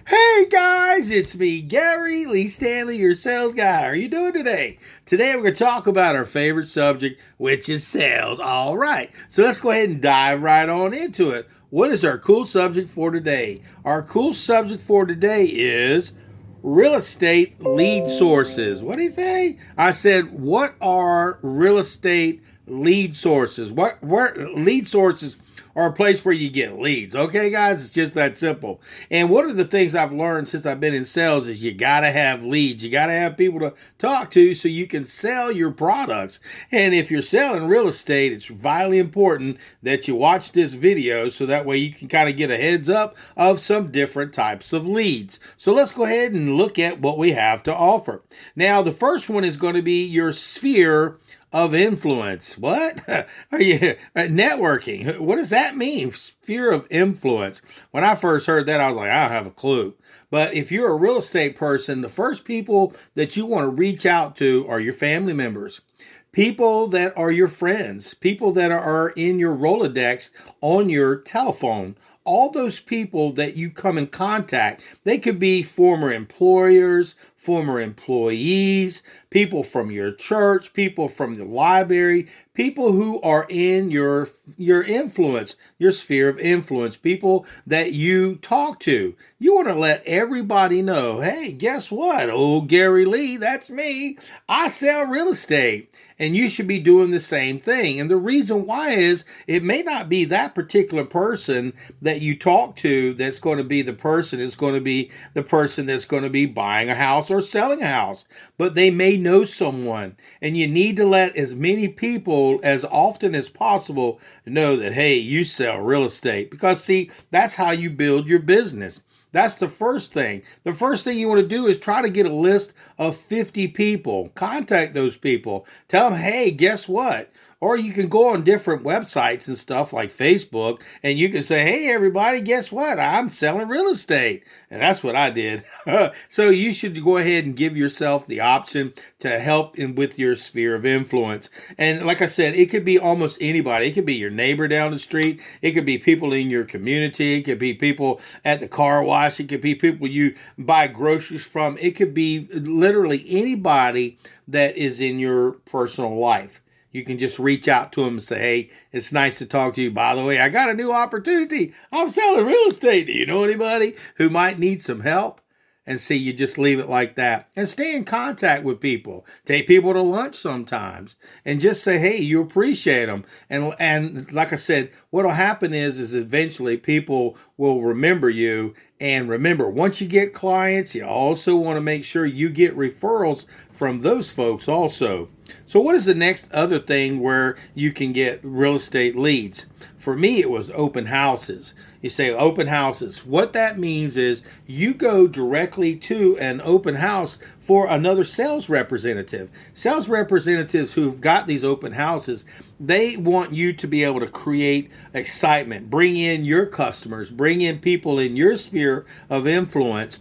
Hey guys, it's me, Gary Lee Stanley, your sales guy. How are you doing today? Today we're going to talk about our favorite subject, which is sales. All right, so let's go ahead and dive right on into it. What is our cool subject for today? Our cool subject for today is real estate lead sources. What did he say? I said, what are real estate lead sources? What lead sources are a place where you get leads. Okay, guys, it's just that simple. And one of the things I've learned since I've been in sales is you gotta have leads. You gotta have people to talk to so you can sell your products. And if you're selling real estate, it's vitally important that you watch this video so that way you can kind of get a heads up of some different types of leads. So let's go ahead and look at what we have to offer. Now, the first one is going to be your sphere of influence. What are you networking? What does that mean? Sphere of influence. When I first heard that, I was like, I don't have a clue. But if you're a real estate person, the first people that you want to reach out to are your family members, people that are your friends, people that are in your Rolodex on your telephone. All those people that you come in contact, they could be former employers, former employees, people from your church, people from the library, people who are in your influence, your sphere of influence, people that you talk to. You want to let everybody know, hey, guess what? Oh, Gary Lee, that's me. I sell real estate. And you should be doing the same thing. And the reason why is it may not be that particular person that you talk to that's going to be the person. It's going to be the person that's going to be buying a house or selling a house. But they may know someone. And you need to let as many people as often as possible know that, hey, you sell real estate. Because, see, that's how you build your business. That's the first thing. The first thing you want to do is try to get a list of 50 people. Contact those people. Tell them, hey, guess what? Or you can go on different websites and stuff like Facebook, and you can say, hey, everybody, guess what? I'm selling real estate. And that's what I did. So you should go ahead and give yourself the option to help with your sphere of influence. And like I said, it could be almost anybody. It could be your neighbor down the street. It could be people in your community. It could be people at the car wash. It could be people you buy groceries from. It could be literally anybody that is in your personal life. You can just reach out to them and say, hey, it's nice to talk to you. By the way, I got a new opportunity. I'm selling real estate. Do you know anybody who might need some help? And see, you just leave it like that. And stay in contact with people. Take people to lunch sometimes. And just say, hey, you appreciate them. And like I said, what'll happen is eventually people will remember you. And remember, once you get clients, you also want to make sure you get referrals from those folks also. So what is the next other thing where you can get real estate leads? For me, it was open houses. You say open houses. What that means is you go directly to an open house for another sales representative. Sales representatives who've got these open houses, they want you to be able to create excitement, bring in your customers, bring in people in your sphere of influence.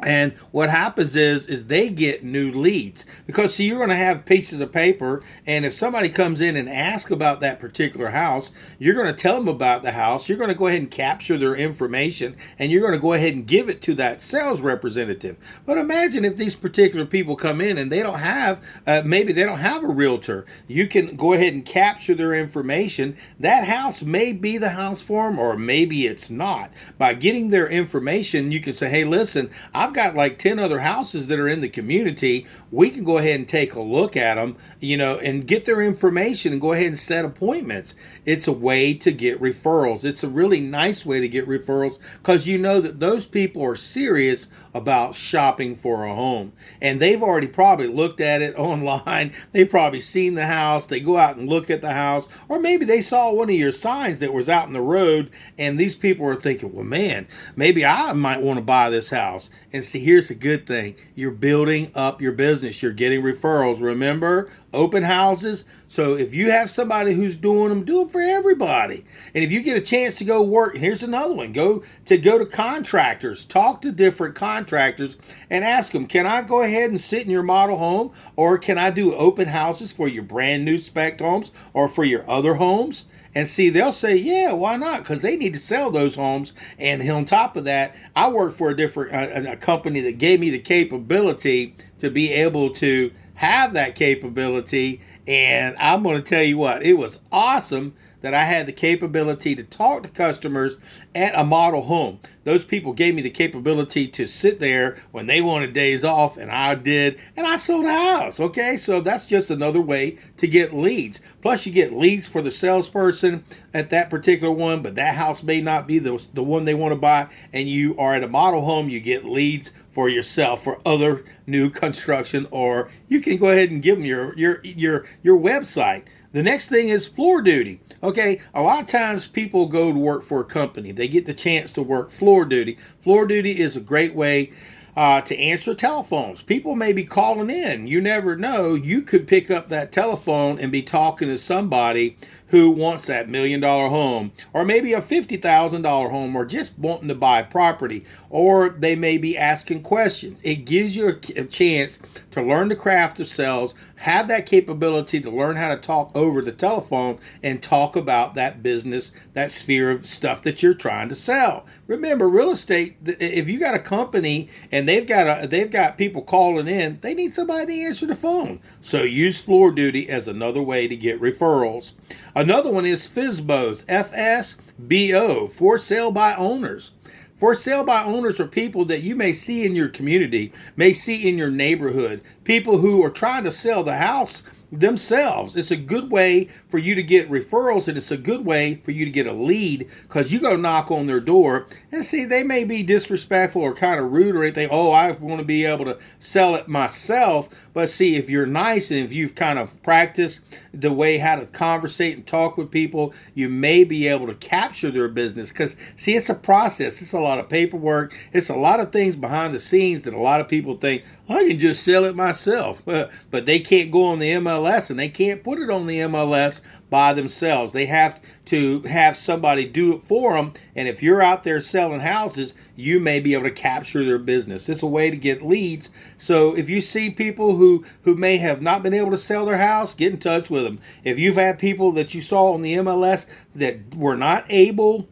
And what happens is they get new leads because, see, you're going to have pieces of paper. And if somebody comes in and asks about that particular house, you're going to tell them about the house. You're going to go ahead and capture their information and you're going to go ahead and give it to that sales representative. But imagine if these particular people come in and they don't have, maybe they don't have a realtor. You can go ahead and capture their information. That house may be the house for them or maybe it's not. By getting their information, you can say, hey, listen, I've got like 10 other houses that are in the community. We can go ahead and take a look at them, and get their information and go ahead and set appointments. It's a way to get referrals. It's a really nice way to get referrals because you know that those people are serious about shopping for a home. And they've already probably looked at it online. They've probably seen the house. They go out and look at the house. Or maybe they saw one of your signs that was out in the road and these people are thinking, well, man, maybe I might want to buy this house. And see, here's a good thing. You're building up your business. You're getting referrals. Remember, open houses. So if you have somebody who's doing them, do them for everybody. And if you get a chance to go work, here's another one. Go to contractors. Talk to different contractors and ask them, can I go ahead and sit in your model home? Or can I do open houses for your brand new spec homes or for your other homes? And see, they'll say, yeah, why not? Because they need to sell those homes. And on top of that, I work for a company that gave me the capability to be able to have that capability. And I'm going to tell you what, it was awesome that I had the capability to talk to customers at a model home. Those people gave me the capability to sit there when they wanted days off, and I did, and I sold a house. Okay, so that's just another way to get leads. Plus, you get leads for the salesperson at that particular one, but that house may not be the one they want to buy, and you are at a model home, you get leads for yourself for other new construction, or you can go ahead and give them your website. The next thing is floor duty. Okay, a lot of times people go to work for a company. They get the chance to work floor duty. Floor duty is a great way to answer telephones. People may be calling in. You never know. You could pick up that telephone and be talking to somebody who wants that $1 million home, or maybe a $50,000 home, or just wanting to buy property, or they may be asking questions. It gives you a chance to learn the craft of sales, have that capability to learn how to talk over the telephone and talk about that business, that sphere of stuff that you're trying to sell. Remember, real estate, if you got a company and they've got people calling in, they need somebody to answer the phone. So use floor duty as another way to get referrals. Another one is FSBOs, FSBO, for sale by owners. For sale by owners are people that you may see in your community, may see in your neighborhood, people who are trying to sell the house themselves. It's a good way for you to get referrals, and it's a good way for you to get a lead, because you go knock on their door and see, they may be disrespectful or kind of rude or anything. Oh, I want to be able to sell it myself. But see, if you're nice and if you've kind of practiced the way how to conversate and talk with people, you may be able to capture their business. Because see, it's a process. It's a lot of paperwork. It's a lot of things behind the scenes that a lot of people think, I can just sell it myself. But they can't go on the MLS, and they can't put it on the MLS by themselves. They have to have somebody do it for them. And if you're out there selling houses, you may be able to capture their business. It's a way to get leads. So if you see people who may have not been able to sell their house, get in touch with them. If you've had people that you saw on the MLS that were not able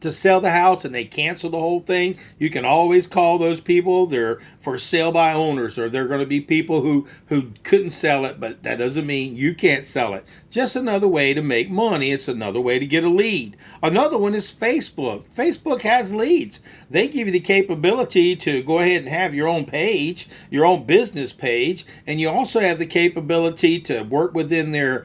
to sell the house and they cancel the whole thing, you can always call those people. They're for sale by owners, or they're going to be people who couldn't sell it, but that doesn't mean you can't sell it. Just another way to make money. It's another way to get a lead. Another one is Facebook. Facebook has leads. They give you the capability to go ahead and have your own page, your own business page, and you also have the capability to work within their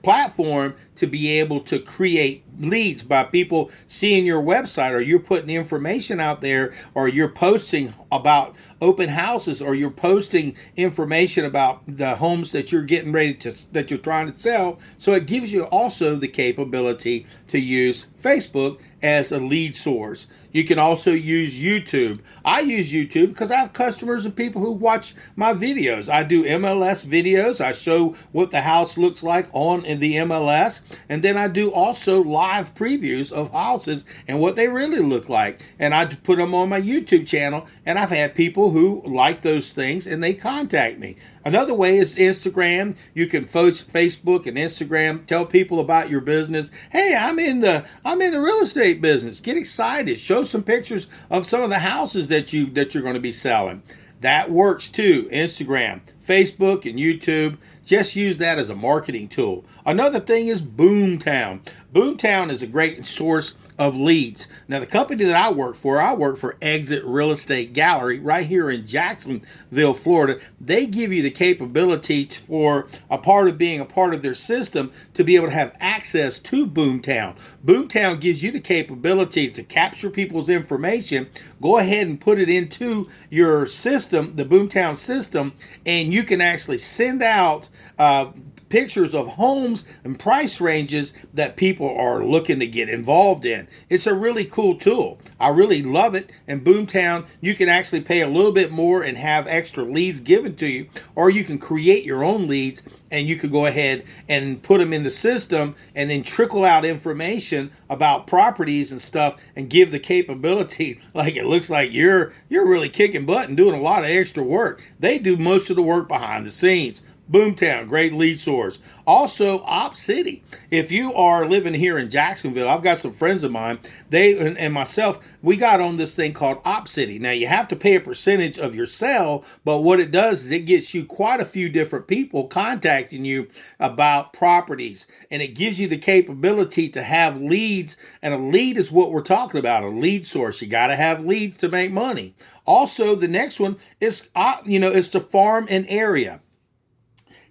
platform to be able to create leads by people seeing your website, or you're putting information out there, or you're posting about open houses, or you're posting information about the homes that you're getting ready to, that you're trying to sell. So it gives you also the capability to use Facebook as a lead source. You can also use YouTube. I use YouTube because I have customers and people who watch my videos. I do MLS videos. I show what the house looks like in the MLS. And then I do also live previews of houses and what they really look like. And I put them on my YouTube channel. And I've had people who like those things and they contact me. Another way is Instagram. You can post Facebook and Instagram. Tell people about your business. Hey, I'm in the real estate business. Get excited. Show some pictures of some of the houses that you're going to be selling. That works too. Instagram, Facebook, and YouTube. Just use that as a marketing tool. Another thing is Boomtown. Boomtown is a great source of leads. Now, the company that I work for Exit Real Estate Gallery right here in Jacksonville, Florida. They give you the capability for being a part of their system to be able to have access to Boomtown. Boomtown gives you the capability to capture people's information, go ahead and put it into your system, the Boomtown system, and you can actually send out pictures of homes and price ranges that people are looking to get involved in. It's a really cool tool. I really love it. And Boomtown, you can actually pay a little bit more and have extra leads given to you, or you can create your own leads and you could go ahead and put them in the system and then trickle out information about properties and stuff and give the capability, like it looks like you're really kicking butt and doing a lot of extra work. They do most of the work behind the scenes. Boomtown, great lead source. Also, Opcity. If you are living here in Jacksonville, I've got some friends of mine. They and myself, we got on this thing called Opcity. Now, you have to pay a percentage of your sale, but what it does is it gets you quite a few different people contacting you about properties, and it gives you the capability to have leads. And a lead is what we're talking about, a lead source. You got to have leads to make money. Also, the next one is, is to farm an area.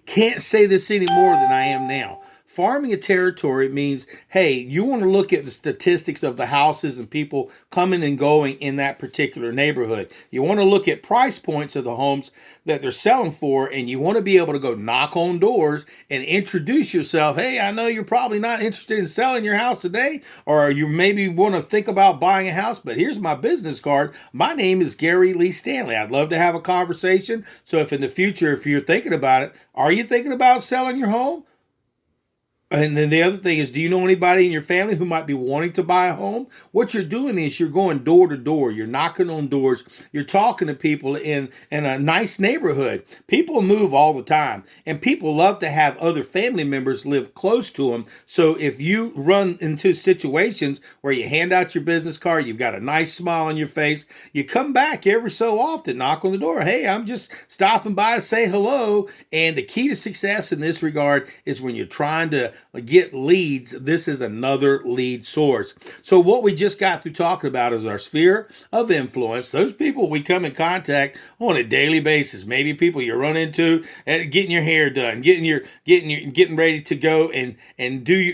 Can't say this any more than I am now. Farming a territory means, hey, you want to look at the statistics of the houses and people coming and going in that particular neighborhood. You want to look at price points of the homes that they're selling for, and you want to be able to go knock on doors and introduce yourself. Hey, I know you're probably not interested in selling your house today, or you maybe want to think about buying a house, but here's my business card. My name is Gary Lee Stanley. I'd love to have a conversation. So if in the future, if you're thinking about it, are you thinking about selling your home? And then the other thing is, do you know anybody in your family who might be wanting to buy a home? What you're doing is you're going door to door. You're knocking on doors. You're talking to people in a nice neighborhood. People move all the time, and people love to have other family members live close to them. So if you run into situations where you hand out your business card, you've got a nice smile on your face, you come back every so often, knock on the door. Hey, I'm just stopping by to say hello. And the key to success in this regard is when you're trying to get leads, this is another lead source. So what we just got through talking about is our sphere of influence. Those people we come in contact on a daily basis. Maybe people you run into at getting your hair done, getting ready to go and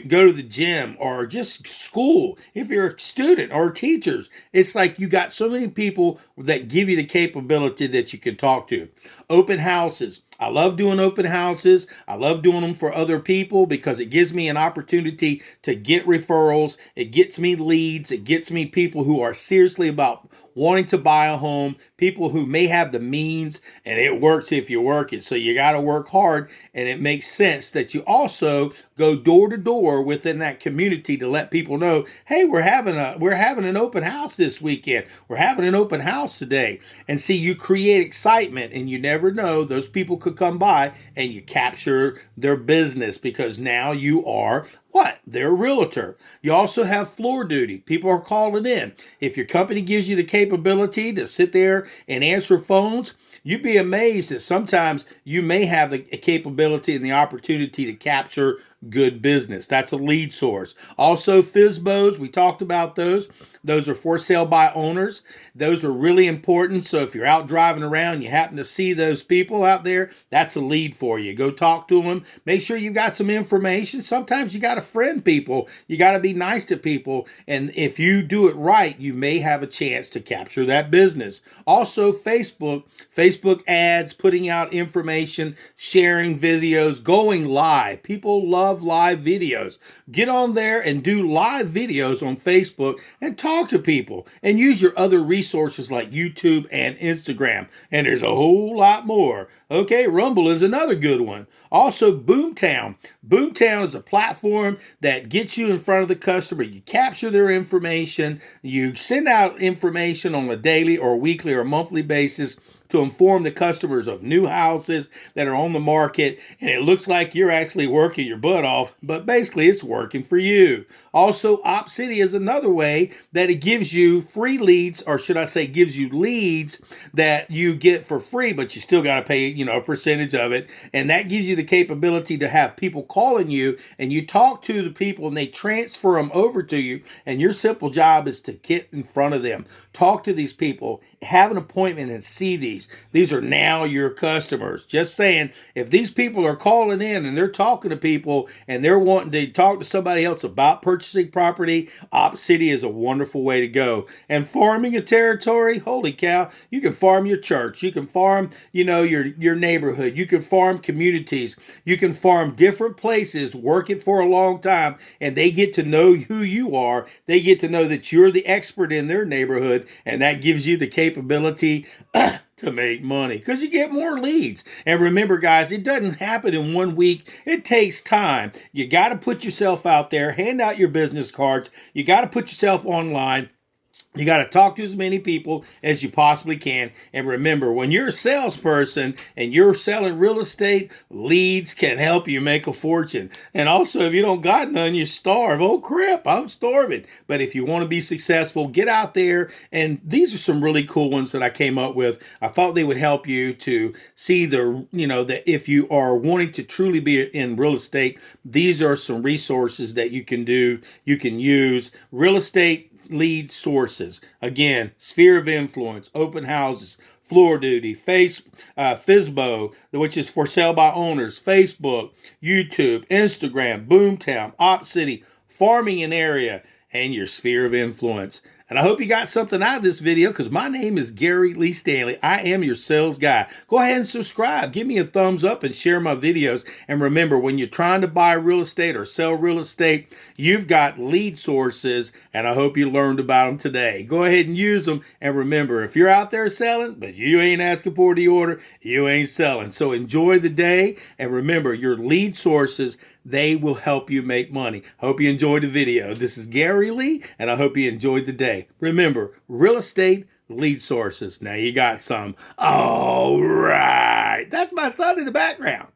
go to the gym, or just school. If you're a student or teachers, it's like you got so many people that give you the capability that you can talk to. Open houses. I love doing open houses. I love doing them for other people because it gives me an opportunity to get referrals. It gets me leads. It gets me people who are seriously about wanting to buy a home, people who may have the means, and it works if you work it. So you got to work hard, and it makes sense that you also go door to door within that community to let people know, hey, we're having an open house this weekend. We're having an open house today. And see, you create excitement, and you never know, those people could come by and you capture their business because now you are what? They're a realtor. You also have floor duty. People are calling in. If your company gives you the capability to sit there and answer phones, you'd be amazed that sometimes you may have the capability and the opportunity to capture good business. That's a lead source. Also, FSBOs, we talked about those. Those are for sale by owners. Those are really important. So if you're out driving around, you happen to see those people out there, that's a lead for you. Go talk to them. Make sure you've got some information. Sometimes you got to friend people. You got to be nice to people. And if you do it right, you may have a chance to capture that business. Also, Facebook ads, putting out information, sharing videos, going live. People love live videos. Get on there and do live videos on Facebook and talk to people, and use your other resources like YouTube and Instagram. And there's a whole lot more. Okay, Rumble is another good one. Also, Boomtown. Boomtown is a platform that gets you in front of the customer. You capture their information. You send out information on a daily or weekly or monthly basis to inform the customers of new houses that are on the market, and it looks like you're actually working your butt off, but basically it's working for you. Also, Opcity is another way that it gives you free leads, or should I say gives you leads that you get for free, but you still got to pay, a percentage of it, and that gives you the capability to have people calling you, and you talk to the people and they transfer them over to you, and your simple job is to get in front of them, talk to these people, have an appointment and see these. These are now your customers. Just saying, if these people are calling in and they're talking to people and they're wanting to talk to somebody else about purchasing property, Opcity is a wonderful way to go. And farming a territory, holy cow, you can farm your church. You can farm, your neighborhood. You can farm communities. You can farm different places, work it for a long time, and they get to know who you are. They get to know that you're the expert in their neighborhood, and that gives you the capability to make money because you get more leads. And remember, guys, it doesn't happen in 1 week. It takes time. You got to put yourself out there, hand out your business cards. You got to put yourself online. You got to talk to as many people as you possibly can. And remember, when you're a salesperson and you're selling real estate, leads can help you make a fortune. And also, if you don't got none, you starve. Oh, crap, I'm starving. But if you want to be successful, get out there. And these are some really cool ones that I came up with. I thought they would help you to see that if you are wanting to truly be in real estate, these are some resources that you can use. Real estate lead sources. Again, sphere of influence, open houses, floor duty, FSBO, which is for sale by owners, Facebook, YouTube, Instagram, Boomtown, Opcity, farming an area, and your sphere of influence. And I hope you got something out of this video, because my name is Gary Lee Stanley. I am your sales guy. Go ahead and subscribe. Give me a thumbs up and share my videos. And remember, when you're trying to buy real estate or sell real estate, you've got lead sources, and I hope you learned about them today. Go ahead and use them. And remember, if you're out there selling, but you ain't asking for the order, you ain't selling. So enjoy the day. And remember, your lead sources, they will help you make money. Hope you enjoyed the video. This is Gary Lee, and I hope you enjoyed the day. Remember, real estate lead sources. Now you got some. All right. That's my son in the background.